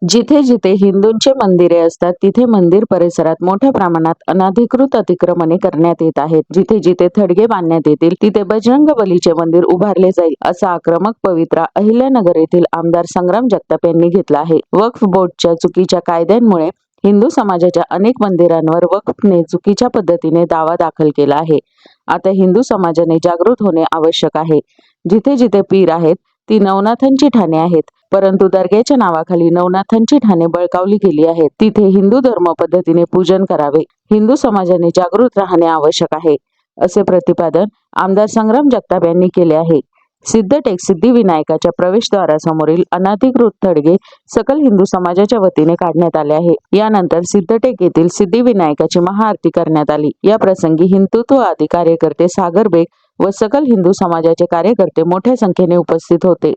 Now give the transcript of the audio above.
जिथे जिथे हिंदूंचे मंदिरे असतात तिथे मंदिर परिसरात मोठ्या प्रमाणात अनधिकृत अतिक्रमणे करण्यात येत आहेत। जिथे जिथे थडगे बांधण्यात येतील तिथे बजरंग बलीचे मंदिर उभारले जाईल असा आक्रमक पवित्रा अहिल्यानगर येथील आमदार संग्राम जगताप यांनी घेतला आहे। वक्फ बोर्डच्या चुकीच्या कायद्यांमुळे हिंदू समाजाच्या अनेक मंदिरांवर वक्फने चुकीच्या पद्धतीने दावा दाखल केला आहे। आता हिंदू समाजाने जागृत होणे आवश्यक आहे। जिथे जिथे पीर आहेत ती नवनाथांची ठाणे आहेत, परंतु दर्ग्याच्या नावाखाली नवनाथांची ठाणे बळकावली गेली आहेत। तिथे हिंदू धर्म पद्धतीने पूजन करावे। हिंदू समाजाने जागृत राहणे आवश्यक आहे, असे प्रतिपादन आमदार संग्राम जगताप यांनी केले आहे। सिद्धटेक सिद्धिविनायकाच्या प्रवेशद्वारासमोरील अनधिकृत थडगे सकल हिंदू समाजाच्या वतीने काढण्यात आले आहे। यानंतर सिद्धटेक येथील सिद्धिविनायकाची महाआरती करण्यात आली। या प्रसंगी हिंदुत्ववादी कार्यकर्ते सागर बेग व सकल हिंदू समाजाचे कार्यकर्ते मोठ्या संख्येने उपस्थित होते।